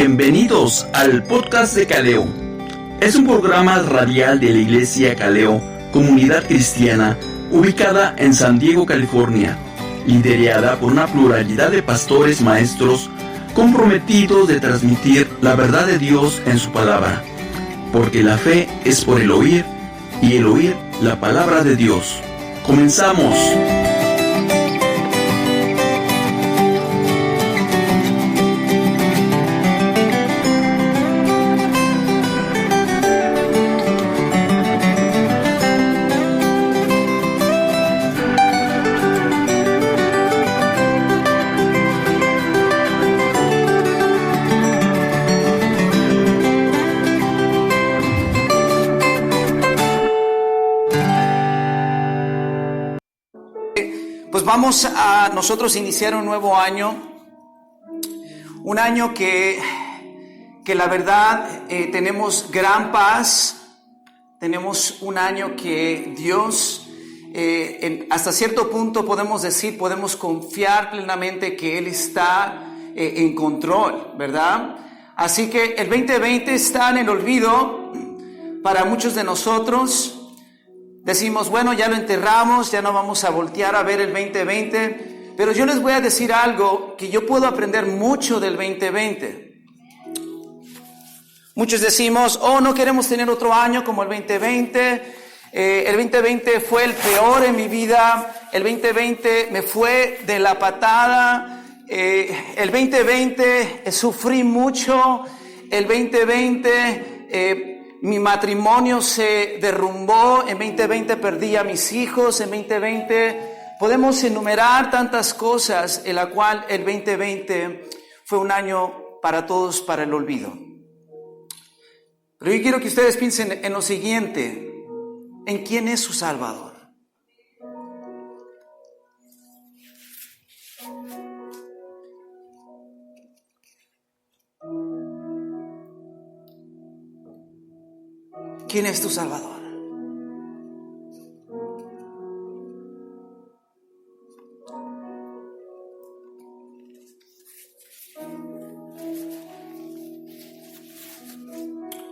Bienvenidos al podcast de Caleo. Es un programa radial de la Iglesia Caleo, comunidad cristiana, ubicada en San Diego, California, liderada por una pluralidad de pastores maestros comprometidos de transmitir la verdad de Dios en su palabra, porque la fe es por el oír, y el oír la palabra de Dios. ¡Comenzamos! Pues vamos a nosotros iniciar un nuevo año, un año que la verdad tenemos gran paz, tenemos un año que Dios, hasta cierto punto podemos decir, podemos confiar plenamente que Él está en control, ¿verdad? Así que el 2020 está en el olvido para muchos de nosotros. Decimos, bueno, ya lo enterramos, ya no vamos a voltear a ver el 2020, pero yo les voy a decir algo que yo puedo aprender mucho del 2020. Muchos decimos, no queremos tener otro año como el 2020, el 2020 fue el peor en mi vida, el 2020 me fue de la patada, el 2020 sufrí mucho, el 2020... mi matrimonio se derrumbó, en 2020 perdí a mis hijos, en 2020 podemos enumerar tantas cosas en la cual el 2020 fue un año para todos para el olvido. Pero yo quiero que ustedes piensen en lo siguiente, ¿en quién es su Salvador? ¿Quién es tu Salvador?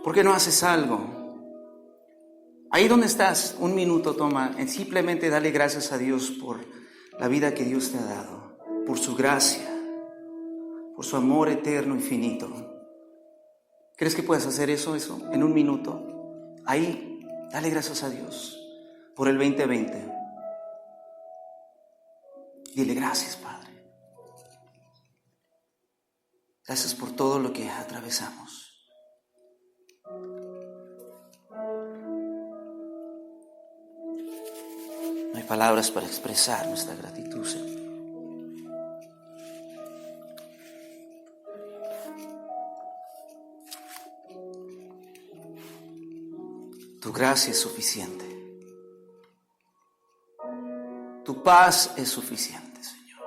¿Por qué no haces algo? Ahí donde estás, un minuto toma, simplemente dale gracias a Dios por la vida que Dios te ha dado, por su gracia, por su amor eterno, infinito. ¿Crees que puedes hacer eso en un minuto? Ahí, dale gracias a Dios por el 2020. Dile gracias, Padre. Gracias por todo lo que atravesamos. No hay palabras para expresar nuestra gratitud, Señor. Tu gracia es suficiente. Tu paz es suficiente, Señor.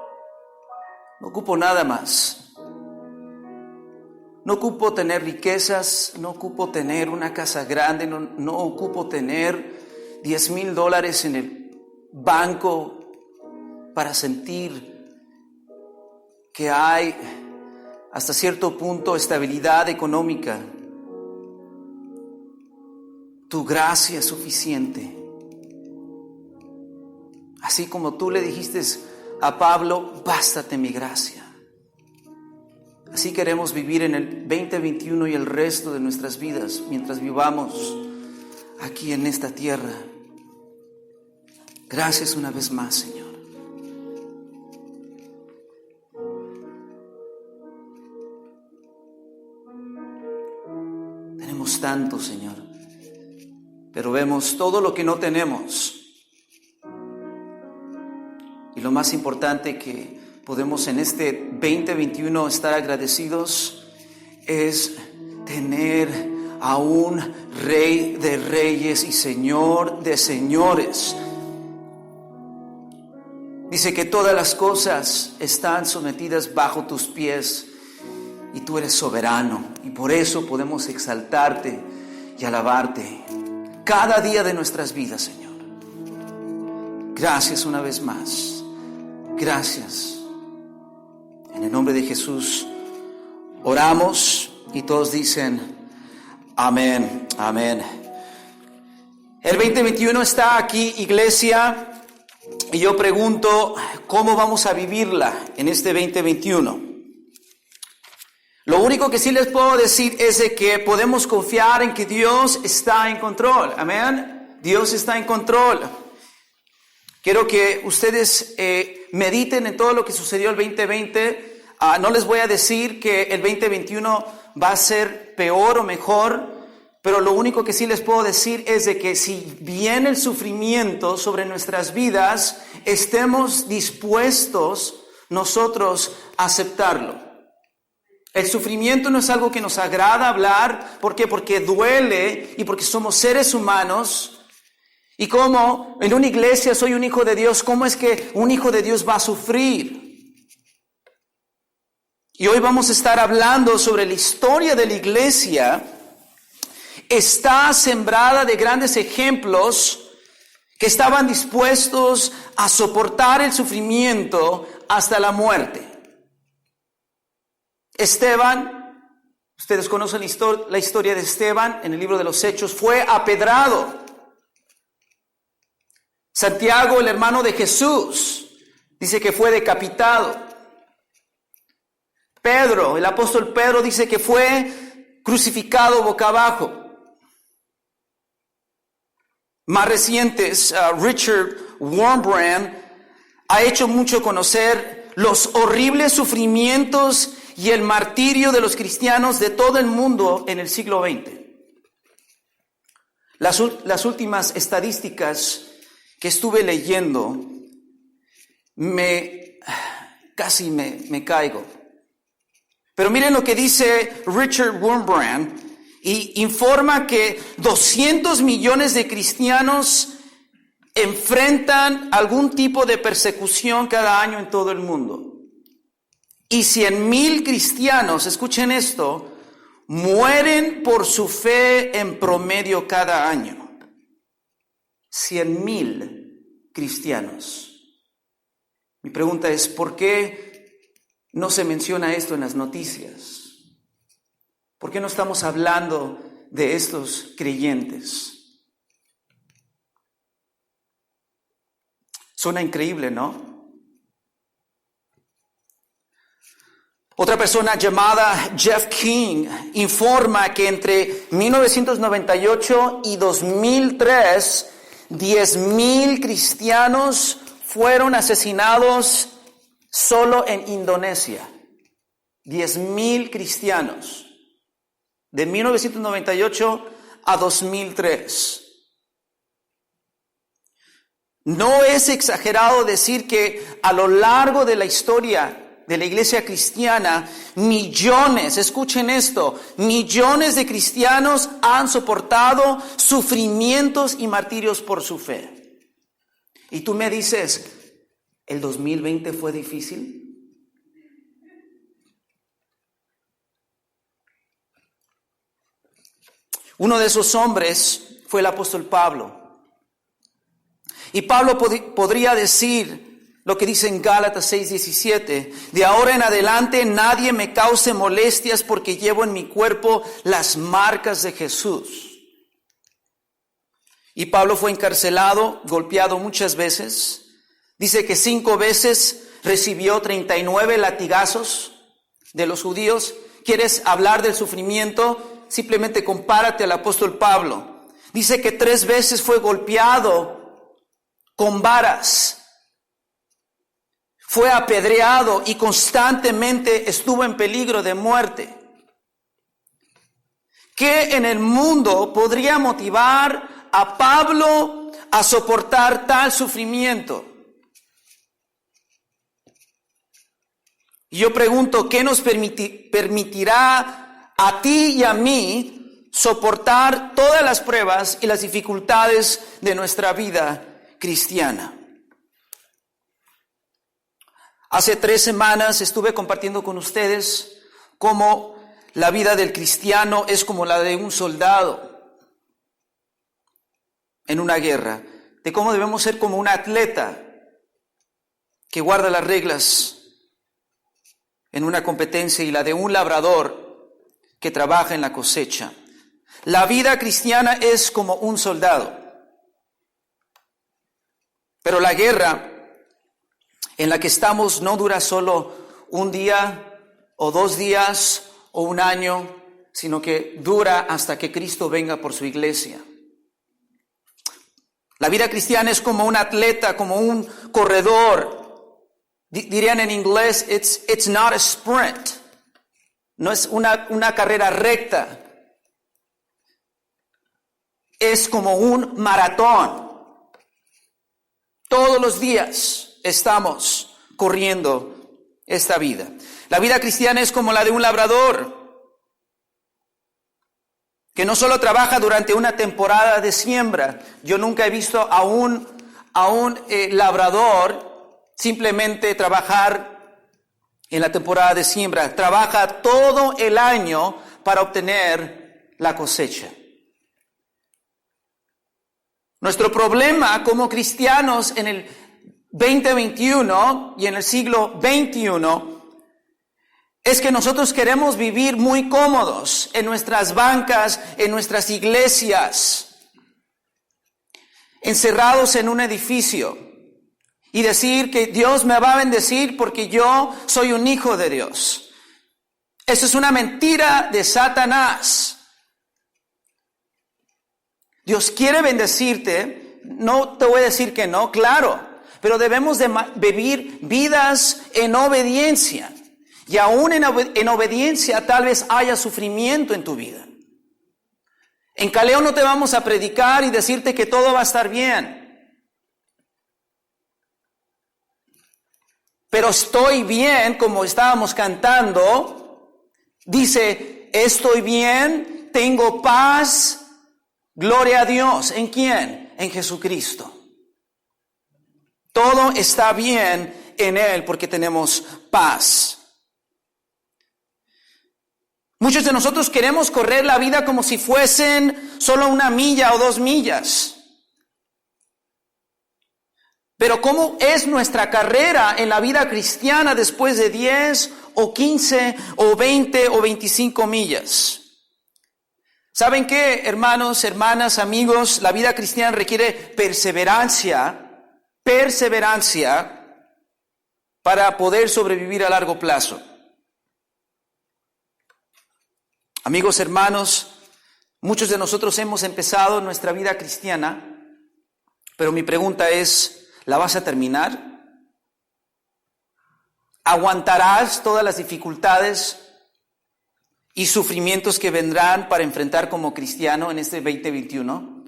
No ocupo nada más. No ocupo tener riquezas, no ocupo tener una casa grande, no ocupo tener $10,000 en el banco para sentir que hay hasta cierto punto estabilidad económica. Tu gracia es suficiente. Así como tú le dijiste a Pablo, bástate mi gracia. Así queremos vivir en el 2021 y el resto de nuestras vidas mientras vivamos aquí en esta tierra. Gracias una vez más, Señor. Tenemos tanto, Señor, pero vemos todo lo que no tenemos. Y lo más importante que podemos en este 2021 estar agradecidos es tener a un Rey de Reyes y Señor de Señores. Dice que todas las cosas están sometidas bajo tus pies y tú eres soberano. Y por eso podemos exaltarte y alabarte cada día de nuestras vidas, Señor. Gracias una vez más. Gracias. En el nombre de Jesús oramos Y todos dicen, amén, amén. El 2021 está aquí, iglesia, y yo pregunto, ¿cómo vamos a vivirla en este 2021? Lo único que sí les puedo decir es de que podemos confiar en que Dios está en control, amén. Dios está en control. Quiero que ustedes mediten en todo lo que sucedió el 2020. No les voy a decir que el 2021 va a ser peor o mejor, pero lo único que sí les puedo decir es de que si viene el sufrimiento sobre nuestras vidas, estemos dispuestos nosotros a aceptarlo. El sufrimiento no es algo que nos agrada hablar. ¿Por qué? Porque duele y porque somos seres humanos. Y como en una iglesia soy un hijo de Dios, ¿cómo es que un hijo de Dios va a sufrir? Y hoy vamos a estar hablando sobre la historia de la iglesia. Está sembrada de grandes ejemplos que estaban dispuestos a soportar el sufrimiento hasta la muerte. Esteban, ustedes conocen la historia de Esteban en el libro de los Hechos, fue apedrado. Santiago, el hermano de Jesús, dice que fue decapitado. Pedro, el apóstol Pedro, dice que fue crucificado boca abajo. Más recientes, Richard Wurmbrand ha hecho mucho conocer los horribles sufrimientos y el martirio de los cristianos de todo el mundo en el siglo XX. Las últimas estadísticas que estuve leyendo, casi me caigo. Pero miren lo que dice Richard Wurmbrand, y informa que 200 millones de cristianos enfrentan algún tipo de persecución cada año en todo el mundo. Y 100,000 cristianos, escuchen esto, mueren por su fe en promedio cada año. 100,000 cristianos. Mi pregunta es, ¿por qué no se menciona esto en las noticias? ¿Por qué no estamos hablando de estos creyentes? Suena increíble, ¿no? Otra persona llamada Jeff King informa que entre 1998 y 2003, 10,000 cristianos fueron asesinados solo en Indonesia. 10,000 cristianos. De 1998 a 2003. No es exagerado decir que a lo largo de la historia de la iglesia cristiana, millones, escuchen esto, millones de cristianos han soportado sufrimientos y martirios por su fe. Y tú me dices, ¿el 2020 fue difícil? Uno de esos hombres fue el apóstol Pablo. Y Pablo podría decir lo que dice en Gálatas 6:17, de ahora en adelante nadie me cause molestias porque llevo en mi cuerpo las marcas de Jesús. Y Pablo fue encarcelado, golpeado muchas veces. Dice que 5 veces recibió 39 latigazos de los judíos. ¿Quieres hablar del sufrimiento? Simplemente compárate al apóstol Pablo. Dice que 3 veces fue golpeado con varas. Fue apedreado y constantemente estuvo en peligro de muerte. ¿Qué en el mundo podría motivar a Pablo a soportar tal sufrimiento? Y yo pregunto, ¿qué nos permitirá a ti y a mí soportar todas las pruebas y las dificultades de nuestra vida cristiana? Hace 3 semanas estuve compartiendo con ustedes cómo la vida del cristiano es como la de un soldado en una guerra, de cómo debemos ser como un atleta que guarda las reglas en una competencia y la de un labrador que trabaja en la cosecha. La vida cristiana es como un soldado. Pero la guerra en la que estamos no dura solo un día o 2 días o un año, sino que dura hasta que Cristo venga por su iglesia. La vida cristiana es como un atleta, como un corredor. Dirían en inglés, it's not a sprint. No es una carrera recta. Es como un maratón. Todos los días estamos corriendo esta vida. La vida cristiana es como la de un labrador, que no solo trabaja durante una temporada de siembra. Yo nunca he visto a un labrador simplemente trabajar en la temporada de siembra. Trabaja todo el año para obtener la cosecha. Nuestro problema como cristianos en el 2021 y en el siglo XXI es que nosotros queremos vivir muy cómodos en nuestras bancas, en nuestras iglesias, encerrados en un edificio y decir que Dios me va a bendecir porque yo soy un hijo de Dios. Eso es una mentira de Satanás. Dios quiere bendecirte, no te voy a decir que no, claro, pero debemos de vivir vidas en obediencia. Y aún en obediencia tal vez haya sufrimiento en tu vida. En Caleo no te vamos a predicar y decirte que todo va a estar bien. Pero estoy bien, como estábamos cantando. Dice, estoy bien, tengo paz. Gloria a Dios. ¿En quién? En Jesucristo. Todo está bien en Él porque tenemos paz. Muchos de nosotros queremos correr la vida como si fuesen solo 1 milla o 2 millas. Pero ¿cómo es nuestra carrera en la vida cristiana después de 10 o 15 o 20 o 25 millas? ¿Saben qué, hermanos, hermanas, amigos? La vida cristiana requiere perseverancia para poder sobrevivir a largo plazo. Amigos, hermanos, muchos de nosotros hemos empezado nuestra vida cristiana, pero mi pregunta es, ¿la vas a terminar? ¿Aguantarás todas las dificultades y sufrimientos que vendrán para enfrentar como cristiano en este 2021?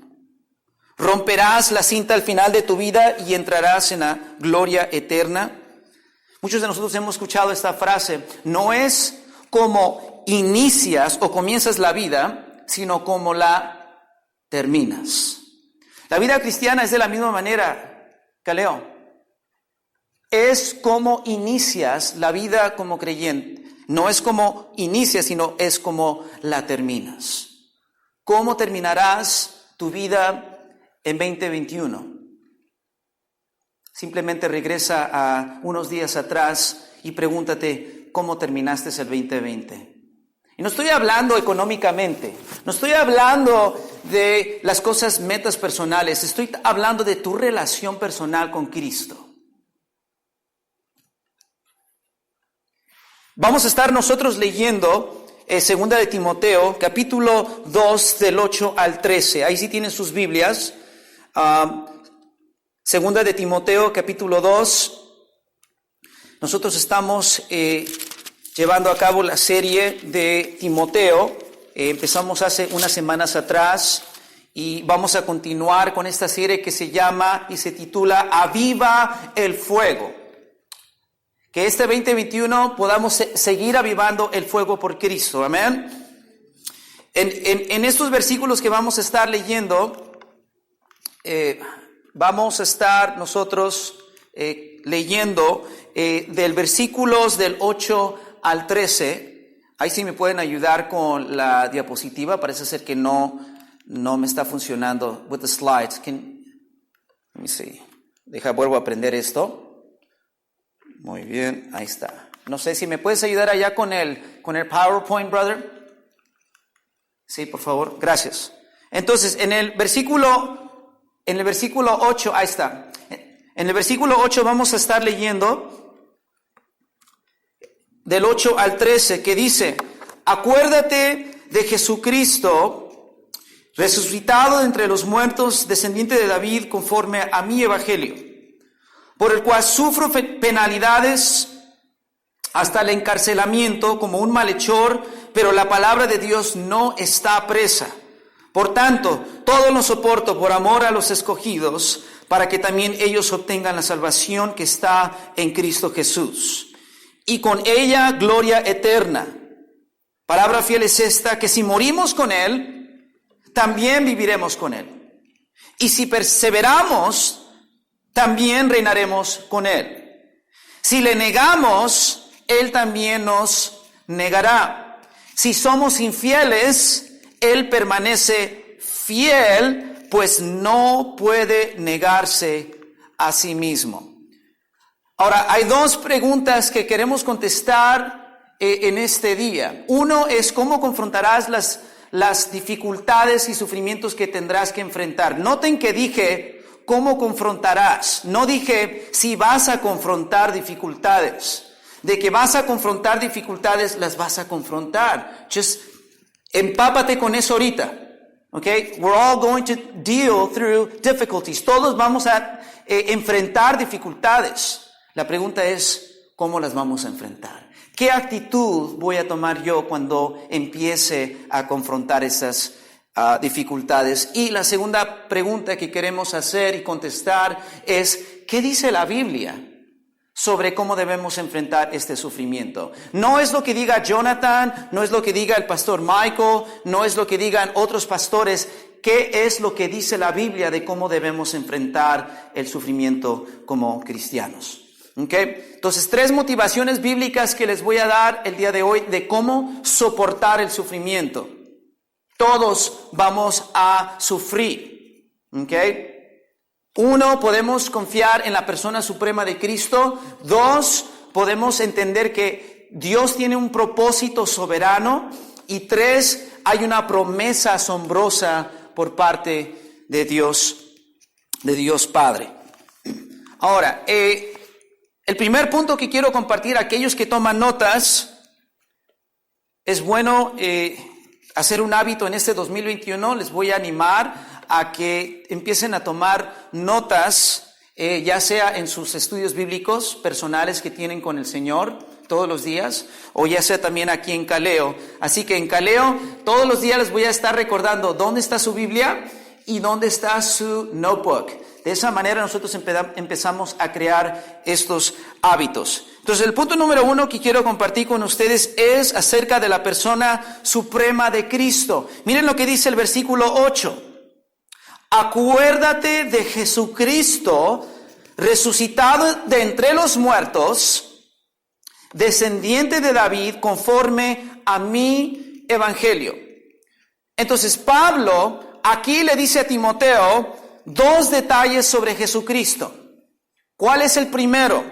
¿Romperás la cinta al final de tu vida y entrarás en la gloria eterna? Muchos de nosotros hemos escuchado esta frase, no es como inicias o comienzas la vida, sino como la terminas. La vida cristiana es de la misma manera, Caleo. Es como inicias la vida como creyente. No es como inicias, sino es como la terminas. ¿Cómo terminarás tu vida en 2021? Simplemente regresa a unos días atrás y pregúntate cómo terminaste el 2020. Y no estoy hablando económicamente, no estoy hablando de las cosas, metas personales, estoy hablando de tu relación personal con Cristo. Vamos a estar nosotros leyendo 2 de Timoteo, capítulo 2, del 8 al 13. Ahí sí tienen sus Biblias. 2 de Timoteo, capítulo 2. Nosotros estamos llevando a cabo la serie de Timoteo. Empezamos hace unas semanas atrás y vamos a continuar con esta serie que se llama y se titula Aviva el Fuego. Que este 2021 podamos seguir avivando el fuego por Cristo. Amén. En estos versículos que vamos a estar leyendo, vamos a estar nosotros leyendo del versículos del 8 al 13. Ahí sí me pueden ayudar con la diapositiva. Parece ser que no me está funcionando with the slides. Let me see. Vuelvo a aprender esto. Muy bien, ahí está. No sé si me puedes ayudar allá con el PowerPoint, brother. Sí, por favor, gracias. Entonces, en el versículo 8, ahí está. En el versículo 8 vamos a estar leyendo del 8 al 13, que dice: acuérdate de Jesucristo, resucitado de entre los muertos, descendiente de David, conforme a mi evangelio, por el cual sufro penalidades hasta el encarcelamiento como un malhechor, pero la palabra de Dios no está presa. Por tanto, todo lo soporto por amor a los escogidos, para que también ellos obtengan la salvación que está en Cristo Jesús, y con ella gloria eterna. Palabra fiel es esta, que si morimos con Él, también viviremos con Él. Y si perseveramos, también reinaremos con Él. Si le negamos, Él también nos negará. Si somos infieles, Él permanece fiel, pues no puede negarse a sí mismo. Ahora, hay dos preguntas que queremos contestar en este día. Uno es: ¿cómo confrontarás las dificultades y sufrimientos que tendrás que enfrentar? Noten que dije ¿cómo confrontarás? No dije si vas a confrontar dificultades. De que vas a confrontar dificultades, las vas a confrontar. Just empápate con eso ahorita. Okay? We're all going to deal through difficulties. Todos vamos a enfrentar dificultades. La pregunta es, ¿cómo las vamos a enfrentar? ¿Qué actitud voy a tomar yo cuando empiece a confrontar esas dificultades? Y la segunda pregunta que queremos hacer y contestar es: ¿qué dice la Biblia sobre cómo debemos enfrentar este sufrimiento? No es lo que diga Jonathan, no es lo que diga el pastor Michael, no es lo que digan otros pastores. ¿Qué es lo que dice la Biblia de cómo debemos enfrentar el sufrimiento como cristianos? ¿Okay? Entonces, 3 motivaciones bíblicas que les voy a dar el día de hoy de cómo soportar el sufrimiento. Todos vamos a sufrir. ¿Okay? 1, podemos confiar en la persona suprema de Cristo. 2, podemos entender que Dios tiene un propósito soberano. Y 3, hay una promesa asombrosa por parte de Dios Padre. Ahora, el primer punto que quiero compartir a aquellos que toman notas: es bueno hacer un hábito en este 2021. Les voy a animar a que empiecen a tomar notas, ya sea en sus estudios bíblicos personales que tienen con el Señor todos los días, o ya sea también aquí en Caleo. Así que en Caleo todos los días les voy a estar recordando dónde está su Biblia y dónde está su notebook. De esa manera nosotros empezamos a crear estos hábitos. Entonces, el punto número 1 que quiero compartir con ustedes es acerca de la persona suprema de Cristo. Miren lo que dice el versículo 8. Acuérdate de Jesucristo, resucitado de entre los muertos, descendiente de David, conforme a mi evangelio. Entonces, Pablo aquí le dice a Timoteo 2 detalles sobre Jesucristo. ¿Cuál es el primero?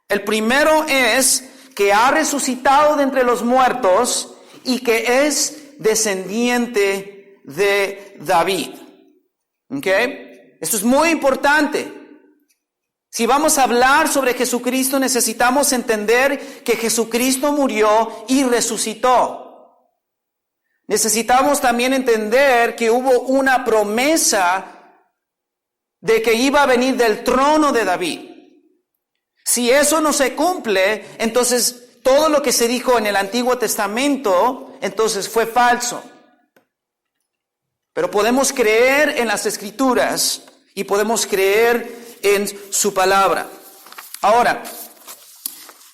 El primero es que ha resucitado de entre los muertos y que es descendiente de David. ¿Okay? Esto es muy importante. Si vamos a hablar sobre Jesucristo, necesitamos entender que Jesucristo murió y resucitó. Necesitamos también entender que hubo una promesa de que iba a venir del trono de David. Si eso no se cumple, entonces todo lo que se dijo en el Antiguo Testamento, entonces fue falso. Pero podemos creer en las Escrituras y podemos creer en su palabra. Ahora,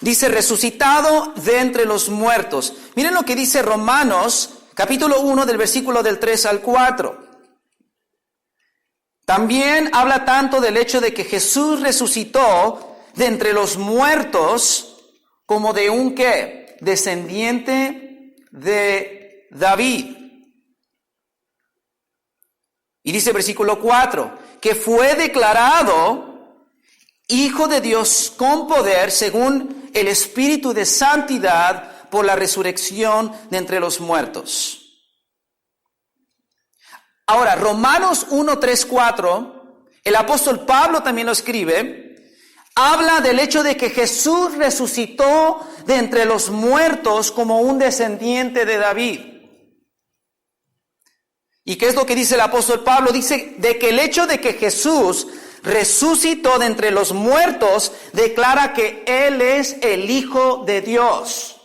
dice resucitado de entre los muertos. Miren lo que dice Romanos, capítulo 1, del versículo del 3 al 4. También habla tanto del hecho de que Jesús resucitó de entre los muertos como de un ¿qué? Descendiente de David. Y dice versículo 4, que fue declarado Hijo de Dios con poder según el Espíritu de Santidad por la resurrección de entre los muertos. Ahora, Romanos 1, 3, 4, el apóstol Pablo también lo escribe, habla del hecho de que Jesús resucitó de entre los muertos como un descendiente de David. ¿Y qué es lo que dice el apóstol Pablo? Dice de que el hecho de que Jesús resucitó de entre los muertos declara que Él es el Hijo de Dios.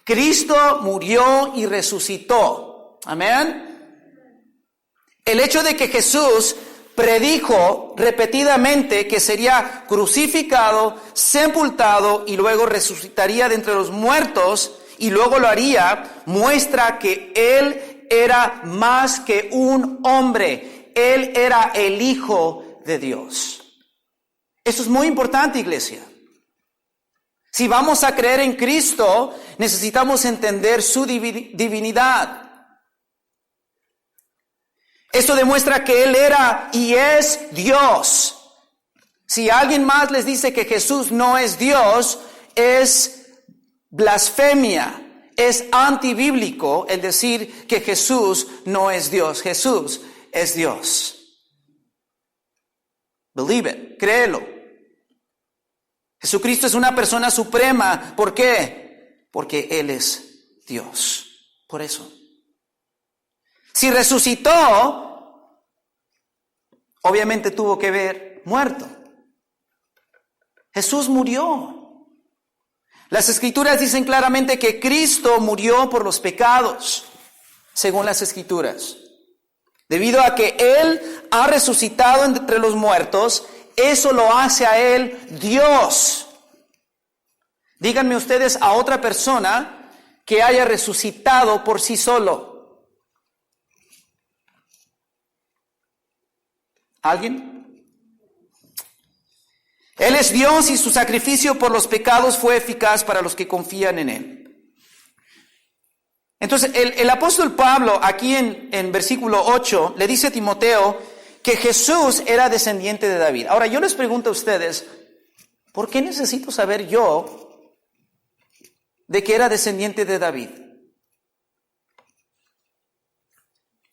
Cristo murió y resucitó. Amén. El hecho de que Jesús predijo repetidamente que sería crucificado, sepultado y luego resucitaría de entre los muertos y luego lo haría, muestra que Él era más que un hombre. Él era el Hijo de Dios. Eso es muy importante, iglesia. Si vamos a creer en Cristo, necesitamos entender su divinidad. Esto demuestra que Él era y es Dios. Si alguien más les dice que Jesús no es Dios, es blasfemia, es antibíblico el decir que Jesús no es Dios. Jesús es Dios. Believe it, créelo. Jesucristo es una persona suprema. ¿Por qué? Porque Él es Dios. Por eso. Si resucitó, obviamente tuvo que haber muerto. Jesús murió. Las Escrituras dicen claramente que Cristo murió por los pecados, según las Escrituras. Debido a que Él ha resucitado entre los muertos, eso lo hace a Él Dios. Díganme ustedes a otra persona que haya resucitado por sí solo. ¿Alguien? Él es Dios y su sacrificio por los pecados fue eficaz para los que confían en Él. Entonces, el apóstol Pablo, aquí en versículo 8, le dice a Timoteo que Jesús era descendiente de David. Ahora, yo les pregunto a ustedes, ¿por qué necesito saber yo de que era descendiente de David?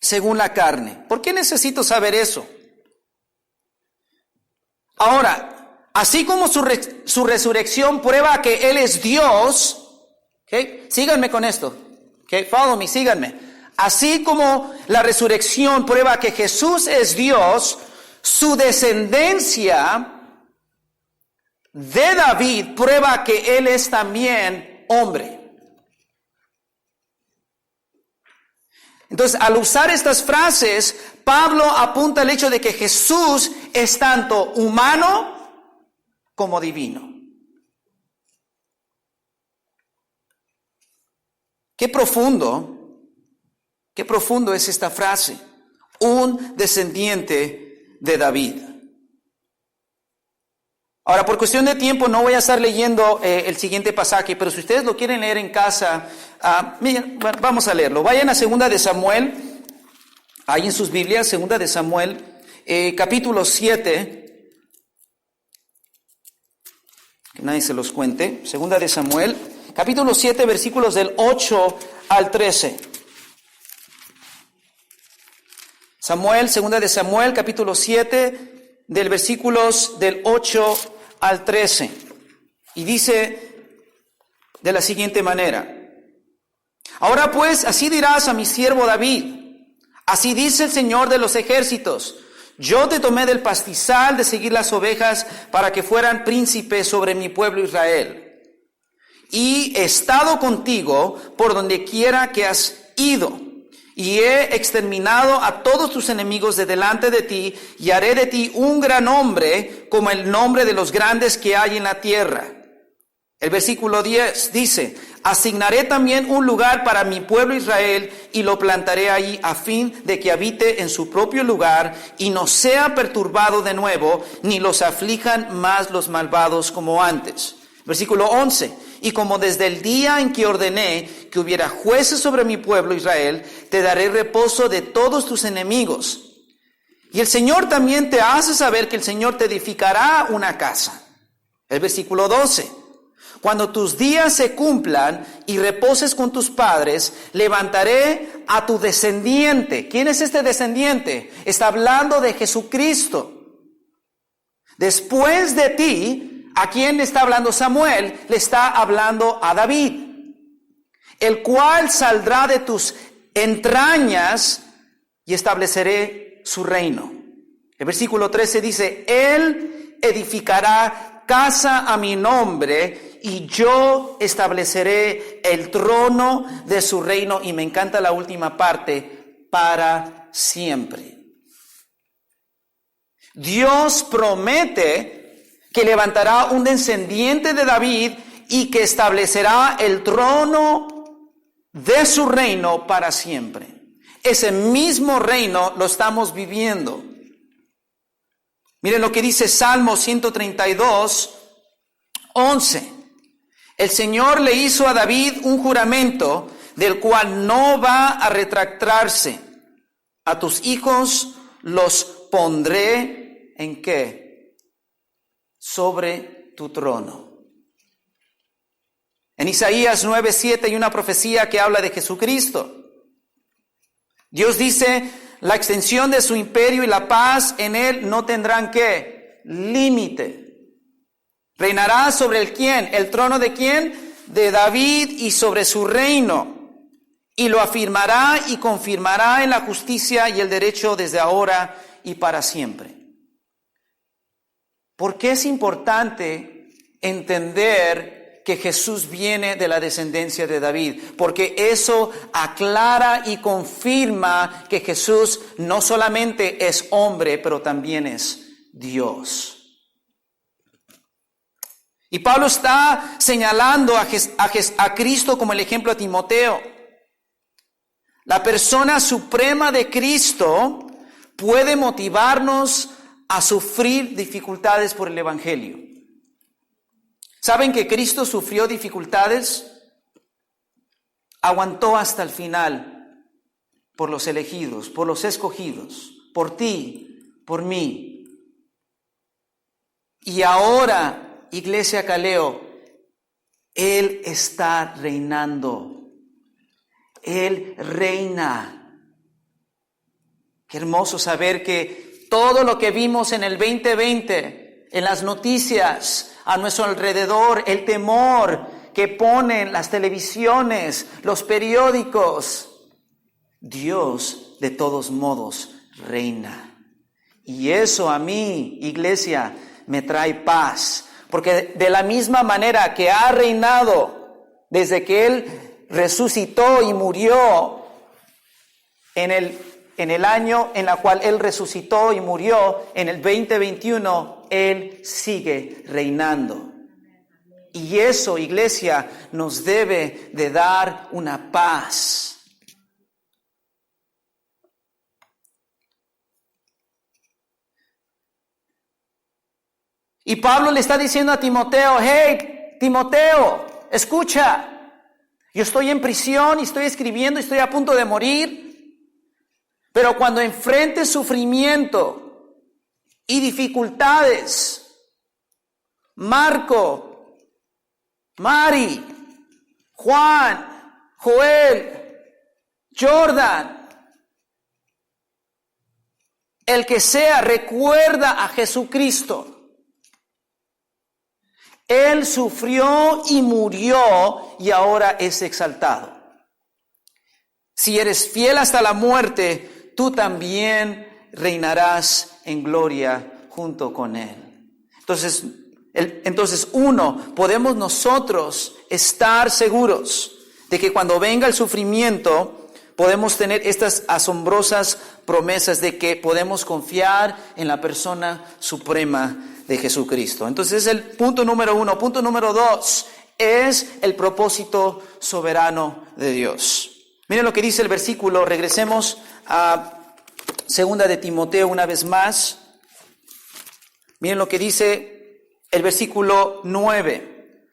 Según la carne. ¿Por qué necesito saber eso? Ahora, así como su resurrección prueba que Él es Dios, ¿okay? Síganme con esto, ¿okay? Follow me, síganme. Así como la resurrección prueba que Jesús es Dios, su descendencia de David prueba que Él es también hombre. Entonces, al usar estas frases, Pablo apunta al hecho de que Jesús es tanto humano como divino. Qué profundo es esta frase. Un descendiente de David. Ahora, por cuestión de tiempo, no voy a estar leyendo el siguiente pasaje, pero si ustedes lo quieren leer en casa, miren, vamos a leerlo. Vayan a 2 de Samuel, ahí en sus Biblias, 2 de Samuel, capítulo 7, que nadie se los cuente, 2 de Samuel, capítulo 7, versículos del 8 al 13. 2 de Samuel, capítulo 7, del versículos del 8 al 13. Y dice de la siguiente manera: Ahora pues, así dirás a mi siervo David, así dice el Señor de los ejércitos, yo te tomé del pastizal de seguir las ovejas para que fueran príncipes sobre mi pueblo Israel. Y he estado contigo por donde quiera que has ido. Y he exterminado a todos tus enemigos de delante de ti, y haré de ti un gran hombre, como el nombre de los grandes que hay en la tierra. El versículo 10 dice: asignaré también un lugar para mi pueblo Israel, y lo plantaré ahí a fin de que habite en su propio lugar, y no sea perturbado de nuevo, ni los aflijan más los malvados como antes. Versículo 11: y como desde el día en que ordené que hubiera jueces sobre mi pueblo Israel, te daré reposo de todos tus enemigos. Y el Señor también te hace saber que el Señor te edificará una casa. El versículo 12: Cuando tus días se cumplan y reposes con tus padres, levantaré a tu descendiente. ¿Quién es este descendiente? Está hablando de Jesucristo. Después de ti, ¿a quién está hablando Samuel? Le está hablando a David, el cual saldrá de tus entrañas y estableceré su reino. El versículo 13 dice, Él edificará casa a mi nombre y yo estableceré el trono de su reino. Y me encanta la última parte, para siempre. Dios promete que levantará un descendiente de David y que establecerá el trono de su reino para siempre. Ese mismo reino lo estamos viviendo. Miren lo que dice Salmo 132, 11. El Señor le hizo a David un juramento del cual no va a retractarse. A tus hijos los pondré, ¿en qué? Sobre tu trono. En Isaías 9:7 hay una profecía que habla de Jesucristo. Dios dice, la extensión de su imperio y la paz en él no tendrán ¿qué? Límite. Reinará sobre el quién, el trono de quién, de David y sobre su reino. Y lo afirmará y confirmará en la justicia y el derecho desde ahora y para siempre. ¿Por qué es importante entender que Jesús viene de la descendencia de David? Porque eso aclara y confirma que Jesús no solamente es hombre, pero también es Dios. Y Pablo está señalando a Cristo como el ejemplo a Timoteo. La persona suprema de Cristo puede motivarnos a sufrir dificultades por el Evangelio. ¿Saben que Cristo sufrió dificultades? Aguantó hasta el final por los elegidos, por los escogidos, por ti, por mí. Y ahora, Iglesia Caleo, Él está reinando. Él reina. Qué hermoso saber que todo lo que vimos en el 2020, en las noticias, a nuestro alrededor, el temor que ponen las televisiones, los periódicos, Dios de todos modos reina. Y eso a mí, iglesia, me trae paz. Porque de la misma manera que ha reinado desde que Él resucitó y murió en el año en el cual Él resucitó y murió, en el 2021, Él sigue reinando. Y eso, iglesia, nos debe de dar una paz. Y Pablo le está diciendo a Timoteo, hey, Timoteo, escucha, yo estoy en prisión y estoy escribiendo y estoy a punto de morir, pero cuando enfrentes sufrimiento y dificultades, Marco, Mari, Juan, Joel, Jordan, el que sea, recuerda a Jesucristo. Él sufrió y murió y ahora es exaltado. Si eres fiel hasta la muerte, tú también reinarás en gloria junto con Él. Entonces, podemos nosotros estar seguros de que cuando venga el sufrimiento, podemos tener estas asombrosas promesas de que podemos confiar en la persona suprema de Jesucristo. Entonces es el punto número 1. Punto número 2 es el propósito soberano de Dios. Miren lo que dice el versículo. Regresemos a 2 de Timoteo una vez más. Miren lo que dice el versículo 9.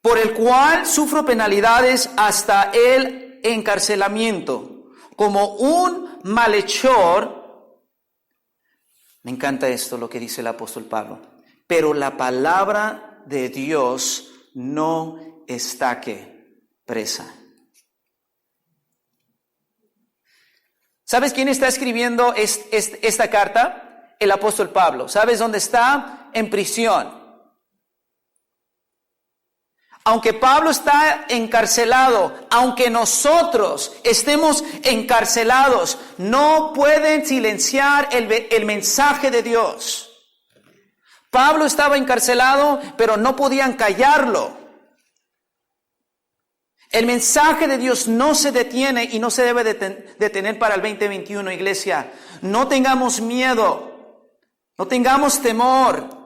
Por el cual sufro penalidades hasta el encarcelamiento, como un malhechor. Me encanta esto, lo que dice el apóstol Pablo. Pero la palabra de Dios no estaque presa. ¿Sabes quién está escribiendo esta carta? El apóstol Pablo. ¿Sabes dónde está? En prisión. Aunque Pablo está encarcelado, aunque nosotros estemos encarcelados, no pueden silenciar el mensaje de Dios. Pablo estaba encarcelado, pero no podían callarlo. El mensaje de Dios no se detiene y no se debe detener para el 2021, iglesia. No tengamos miedo, no tengamos temor.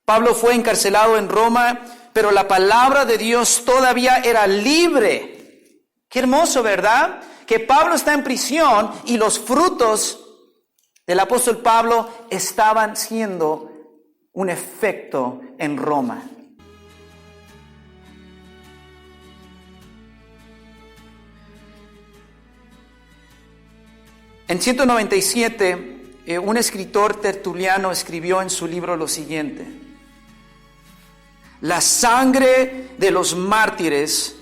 Pablo fue encarcelado en Roma, pero la palabra de Dios todavía era libre. Qué hermoso, ¿verdad? Que Pablo está en prisión y los frutos del apóstol Pablo estaban siendo un efecto en Roma. En 197, un escritor tertuliano escribió en su libro lo siguiente: la sangre de los mártires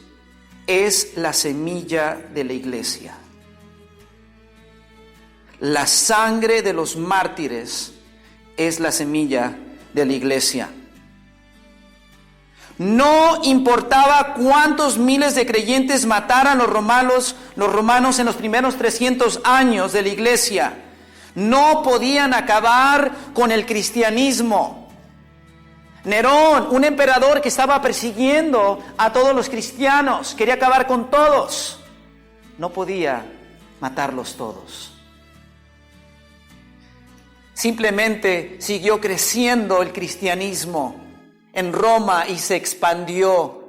es la semilla de la iglesia. La sangre de los mártires es la semilla de la iglesia. No importaba cuántos miles de creyentes mataran los romanos en los primeros 300 años de la iglesia, no podían acabar con el cristianismo. Nerón, un emperador que estaba persiguiendo a todos los cristianos, quería acabar con todos, no podía matarlos todos. Simplemente siguió creciendo el cristianismo en Roma y se expandió.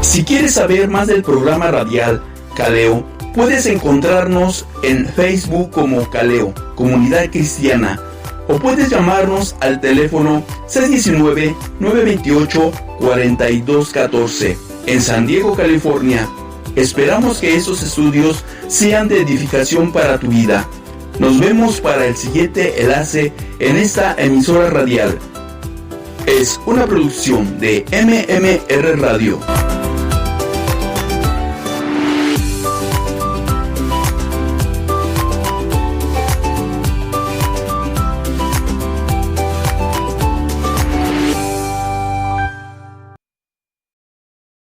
Si quieres saber más del programa radial Caleo, puedes encontrarnos en Facebook como Caleo, Comunidad Cristiana, o puedes llamarnos al teléfono 619-928-4214 en San Diego, California. Esperamos que estos estudios sean de edificación para tu vida. Nos vemos para el siguiente enlace en esta emisora radial. Es una producción de MMR Radio.